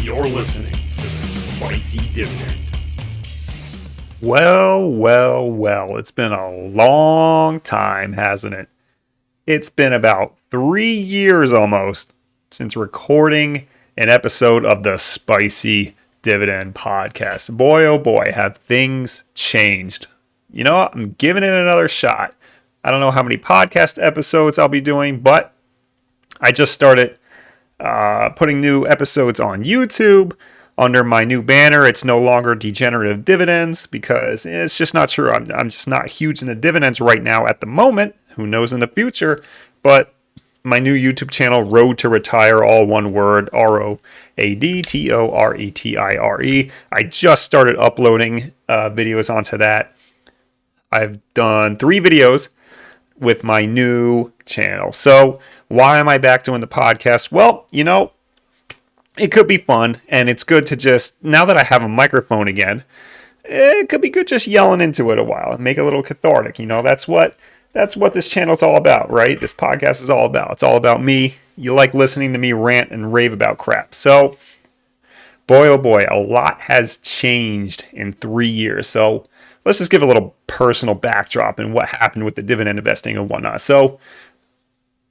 You're listening to the Spicy Dividend. Well, it's been a long time, hasn't it? It's been about 3 years almost since recording an episode of the Spicy Dividend podcast. Boy, oh boy, have things changed. You know what? I'm giving it another shot. I don't know how many podcast episodes I'll be doing, but I just started putting new episodes on YouTube under my new banner. It's no longer Degenerative Dividends because it's just not true. I'm just not huge in the dividends right now at the moment. Who knows in the future? But my new YouTube channel, Road to Retire, all one word, ROADTORETIRE. I just started uploading videos onto that. I've done 3 videos with my new channel. So why am I back doing the podcast? Well, you know, it could be fun, and it's good to just, now that I have a microphone again, it could be good just yelling into it a while and make it a little cathartic. You know, that's what this channel's all about, right? This podcast is all about. It's all about me. You like listening to me rant and rave about crap. So, boy, oh boy, a lot has changed in 3 years. So let's just give a little personal backdrop and what happened with the dividend investing and whatnot. So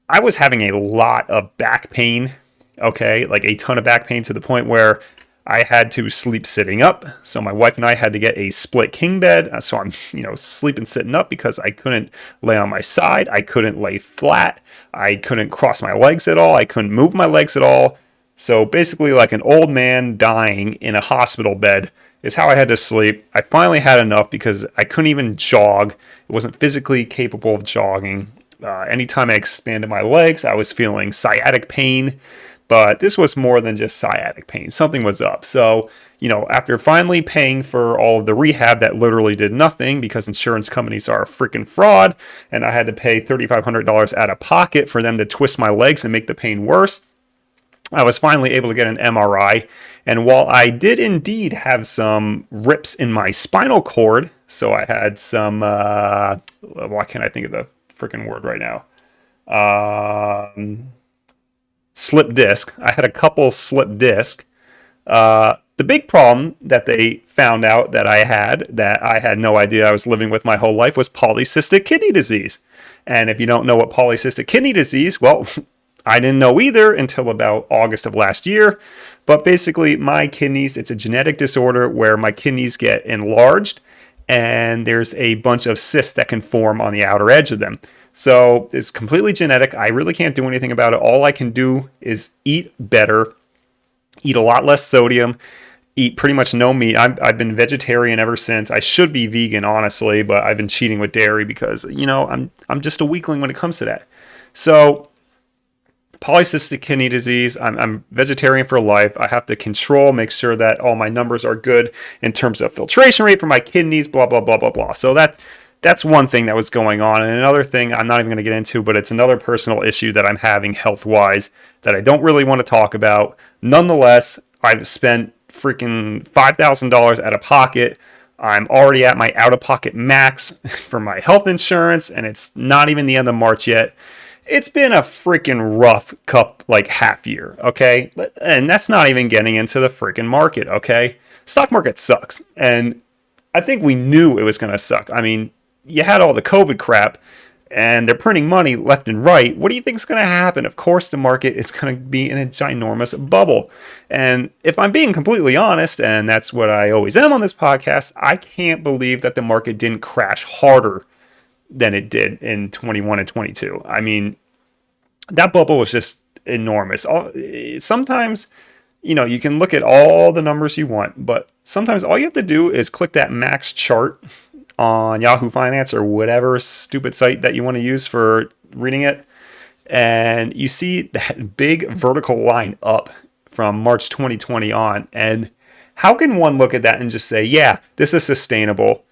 I was having a lot of back pain, okay, like a ton of back pain to the point where I had to sleep sitting up. So my wife and I had to get a split king bed. So I'm, sleeping sitting up because I couldn't lay on my side. I couldn't lay flat. I couldn't cross my legs at all. I couldn't move my legs at all. So basically like an old man dying in a hospital bed is how I had to sleep. I finally had enough because I couldn't even jog. It wasn't physically capable of jogging. Anytime I expanded my legs, I was feeling sciatic pain. But this was more than just sciatic pain. Something was up. So, after finally paying for all of the rehab that literally did nothing because insurance companies are a freaking fraud, and I had to pay $3,500 out of pocket for them to twist my legs and make the pain worse, I was finally able to get an MRI. And while I did indeed have some rips in my spinal cord, so I had some, why can't I think of the freaking word right now? Slip disc. I had a couple slip disc. The big problem that they found out that I had no idea I was living with my whole life was polycystic kidney disease. And if you don't know what polycystic kidney disease, well, I didn't know either until about August of last year. But basically, my kidneys, it's a genetic disorder where my kidneys get enlarged and there's a bunch of cysts that can form on the outer edge of them. So it's completely genetic. I really can't do anything about it. All I can do is eat better, eat a lot less sodium, eat pretty much no meat. I've been vegetarian ever since. I should be vegan, honestly, but I've been cheating with dairy because, I'm just a weakling when it comes to that. So polycystic kidney disease, I'm vegetarian for life. I have to make sure that all my numbers are good in terms of filtration rate for my kidneys, blah, blah, blah, blah, blah. So that's one thing that was going on. And another thing I'm not even going to get into, but it's another personal issue that I'm having health-wise that I don't really want to talk about. Nonetheless, I've spent freaking $5,000 out of pocket. I'm already at my out-of-pocket max for my health insurance, and it's not even the end of March yet. It's been a freaking rough half year, okay? And that's not even getting into the freaking market, okay? Stock market sucks, and I think we knew it was going to suck. I mean, you had all the COVID crap, and they're printing money left and right. What do you think is going to happen? Of course, the market is going to be in a ginormous bubble. And if I'm being completely honest, and that's what I always am on this podcast, I can't believe that the market didn't crash harder than it did in 21 and 22. I mean, that bubble was just enormous. Sometimes, you can look at all the numbers you want, but sometimes all you have to do is click that max chart on Yahoo Finance or whatever stupid site that you want to use for reading it. And you see that big vertical line up from March 2020 on. And how can one look at that and just say, yeah, this is sustainable?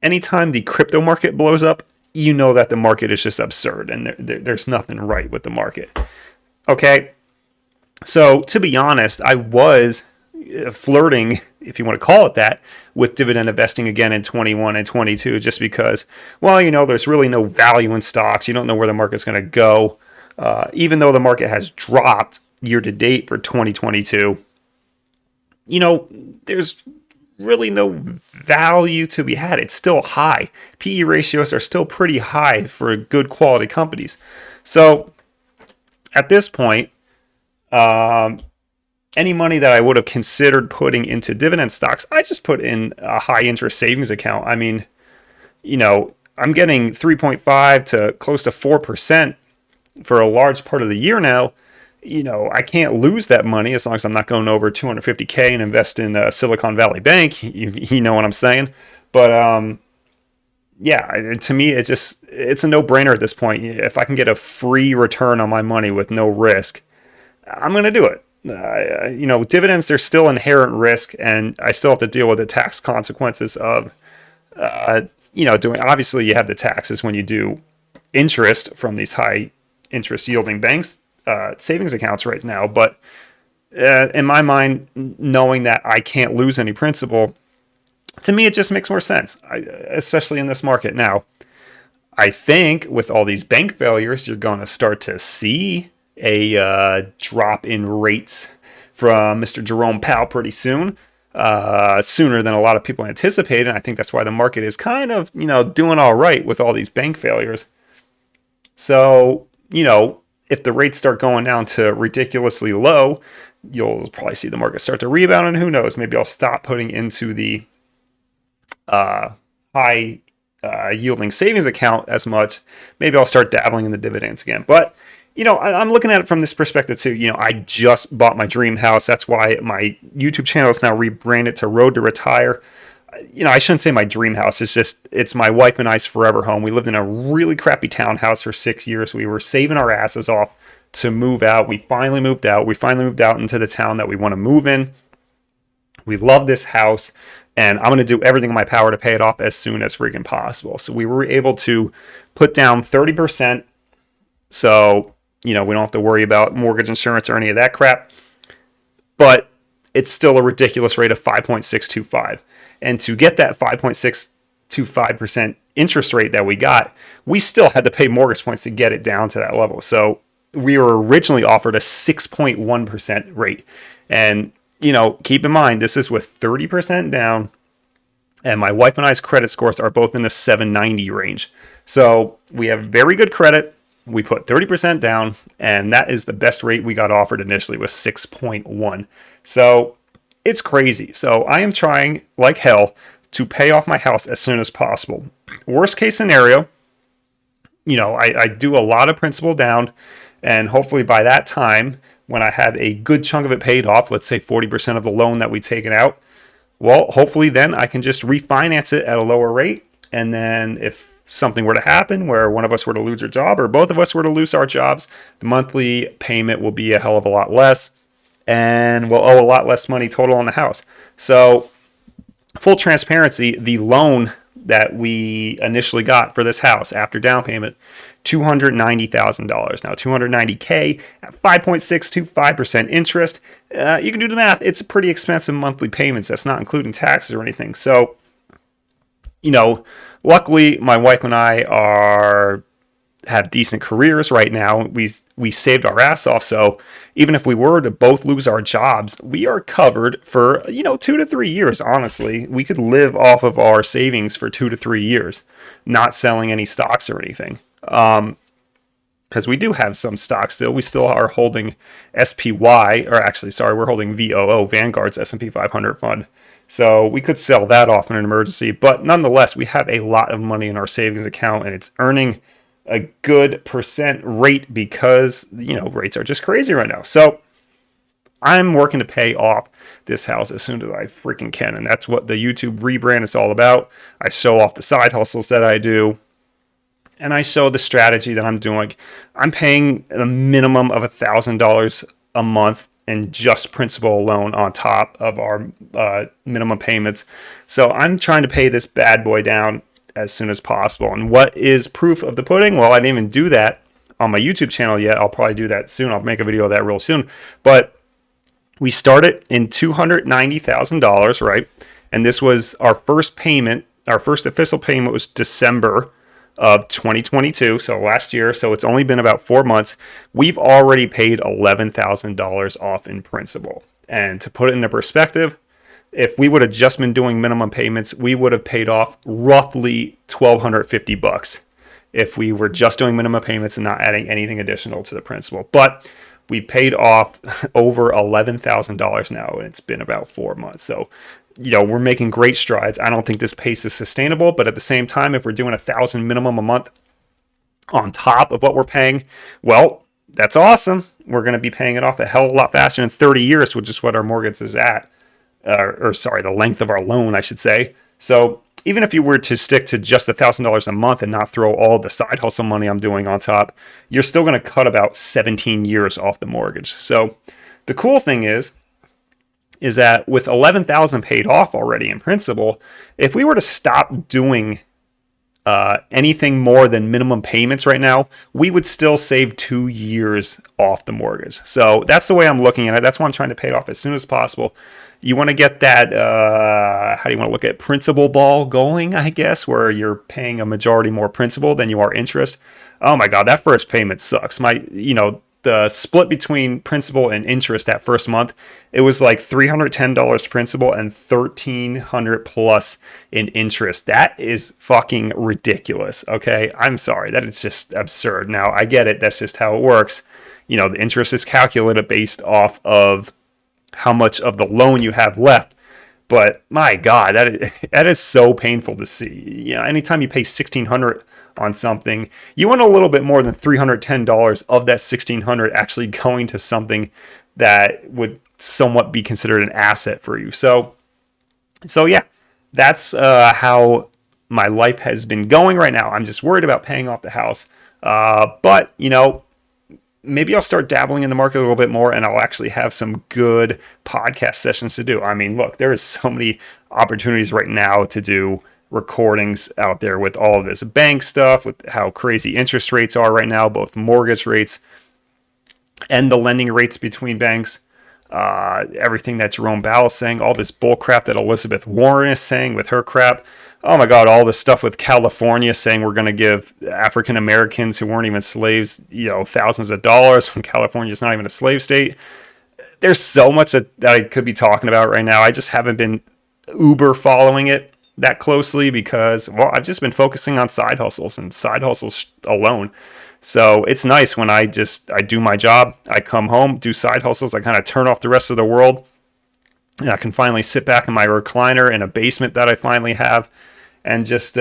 Anytime the crypto market blows up, you know that the market is just absurd and there's nothing right with the market. Okay, so to be honest, I was flirting, if you want to call it that, with dividend investing again in 21 and 22 just because, there's really no value in stocks. You don't know where the market's going to go. Even though the market has dropped year to date for 2022, there's really no value to be had. It's still high. PE ratios are still pretty high for good quality companies. So at this point, any money that I would have considered putting into dividend stocks, I just put in a high interest savings account. I mean, I'm getting 3.5 to close to 4% for a large part of the year now. I can't lose that money as long as I'm not going over 250K and invest in Silicon Valley Bank. You know what I'm saying? But yeah, to me, it's a no-brainer at this point. If I can get a free return on my money with no risk, I'm going to do it. Dividends, there's still inherent risk, and I still have to deal with the tax consequences of, doing. Obviously, you have the taxes when you do interest from these high interest yielding banks, savings accounts right now. But in my mind, knowing that I can't lose any principal, to me, it just makes more sense, especially in this market now. I think with all these bank failures, you're going to start to see a drop in rates from Mr. Jerome Powell pretty soon, sooner than a lot of people anticipated. And I think that's why the market is kind of, doing all right with all these bank failures. So, if the rates start going down to ridiculously low, you'll probably see the market start to rebound. And who knows, maybe I'll stop putting into the high yielding savings account as much. Maybe I'll start dabbling in the dividends again. But I'm looking at it from this perspective too. I just bought my dream house. That's why my YouTube channel is now rebranded to Road to Retire. I shouldn't say my dream house. It's my wife and I's forever home. We lived in a really crappy townhouse for 6 years. We were saving our asses off to move out. We finally moved out. We finally moved out into the town that we want to move in. We love this house, and I'm going to do everything in my power to pay it off as soon as freaking possible. So we were able to put down 30%. So we don't have to worry about mortgage insurance or any of that crap. But it's still a ridiculous rate of 5.625. And to get that 5.625% interest rate that we got, we still had to pay mortgage points to get it down to that level. So we were originally offered a 6.1% rate. And, keep in mind, this is with 30% down. And my wife and I's credit scores are both in the 790 range. So we have very good credit. We put 30% down, and that is the best rate we got offered initially, was 6.1. So it's crazy. So I am trying like hell to pay off my house as soon as possible. Worst case scenario, I do a lot of principal down, and hopefully by that time, when I have a good chunk of it paid off, let's say 40% of the loan that we taken out, well, hopefully then I can just refinance it at a lower rate. And then if something were to happen where one of us were to lose our job or both of us were to lose our jobs, the monthly payment will be a hell of a lot less, and we'll owe a lot less money total on the house. So full transparency, the loan that we initially got for this house after down payment, $290,000. Now, $290K at 5.625% interest. You can do the math. It's a pretty expensive monthly payments. That's not including taxes or anything. So, luckily, my wife and I have decent careers right now. We saved our ass off. So even if we were to both lose our jobs, we are covered for, 2 to 3 years. Honestly, we could live off of our savings for 2 to 3 years, not selling any stocks or anything. Because we do have some stocks still. We still are holding SPY, we're holding VOO, Vanguard's S&P 500 fund. So we could sell that off in an emergency. But nonetheless, we have a lot of money in our savings account, and it's earning a good percent rate because, rates are just crazy right now. So I'm working to pay off this house as soon as I freaking can. And that's what the YouTube rebrand is all about. I show off the side hustles that I do, and I show the strategy that I'm doing. I'm paying a minimum of $1,000 a month in just principal alone on top of our minimum payments. So I'm trying to pay this bad boy down as soon as possible. And what is proof of the pudding? Well, I didn't even do that on my YouTube channel yet. I'll probably do that soon. I'll make a video of that real soon. But we started in $290,000, right? And this was our first payment. Our first official payment was December of 2022, so last year, so it's only been about 4 months, we've already paid $11,000 off in principal. And to put it into perspective, if we would have just been doing minimum payments, we would have paid off roughly $1,250 if we were just doing minimum payments and not adding anything additional to the principal. But we paid off over $11,000 now, and it's been about 4 months. So, we're making great strides. I don't think this pace is sustainable, but at the same time, if we're doing $1,000 minimum a month on top of what we're paying, well, that's awesome. We're going to be paying it off a hell of a lot faster in 30 years, which is what our mortgage is at. The length of our loan, I should say. So even if you were to stick to just $1,000 a month and not throw all the side hustle money I'm doing on top, you're still going to cut about 17 years off the mortgage. So the cool thing is that with $11,000 paid off already in principal, if we were to stop doing anything more than minimum payments right now, we would still save 2 years off the mortgage. So that's the way I'm looking at it. That's why I'm trying to pay it off as soon as possible. You want to get that, how do you want to look at principal ball going, I guess, where you're paying a majority more principal than you are interest. Oh my God, that first payment sucks. The split between principal and interest that first month, it was like $310 principal and $1,300 plus in interest. That is fucking ridiculous. Okay. I'm sorry. That is just absurd. Now I get it. That's just how it works. The interest is calculated based off of how much of the loan you have left. But my God, that is so painful to see. Anytime you pay $1,600 on something, you want a little bit more than $310 of that $1,600 actually going to something that would somewhat be considered an asset for you. So yeah, that's how my life has been going right now. I'm just worried about paying off the house. But maybe I'll start dabbling in the market a little bit more, and I'll actually have some good podcast sessions to do. I mean, look, there is so many opportunities right now to do recordings out there with all of this bank stuff, with how crazy interest rates are right now, both mortgage rates and the lending rates between banks. Everything that Jerome Powell is saying, all this bull crap that Elizabeth Warren is saying with her crap. Oh my God, all this stuff with California saying we're going to give African Americans who weren't even slaves, thousands of dollars when California is not even a slave state. There's so much that I could be talking about right now. I just haven't been uber following it that closely because, I've just been focusing on side hustles and side hustles alone. So it's nice when I do my job, I come home, do side hustles, I kind of turn off the rest of the world, and I can finally sit back in my recliner in a basement that I finally have and just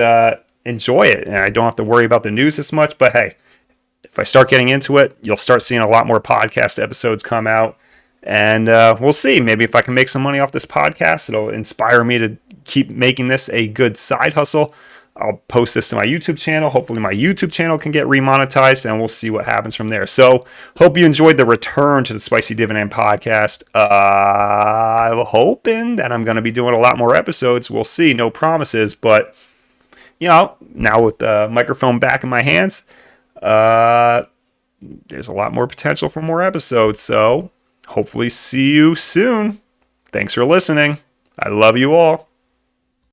enjoy it. And I don't have to worry about the news as much. But hey, if I start getting into it, you'll start seeing a lot more podcast episodes come out. And we'll see. Maybe if I can make some money off this podcast, it'll inspire me to keep making this a good side hustle. I'll post this to my YouTube channel. Hopefully my YouTube channel can get remonetized, and we'll see what happens from there. So hope you enjoyed the return to the Spicy Dividend podcast. I'm hoping that I'm going to be doing a lot more episodes. We'll see. No promises. But, now with the microphone back in my hands, there's a lot more potential for more episodes. So hopefully see you soon. Thanks for listening. I love you all.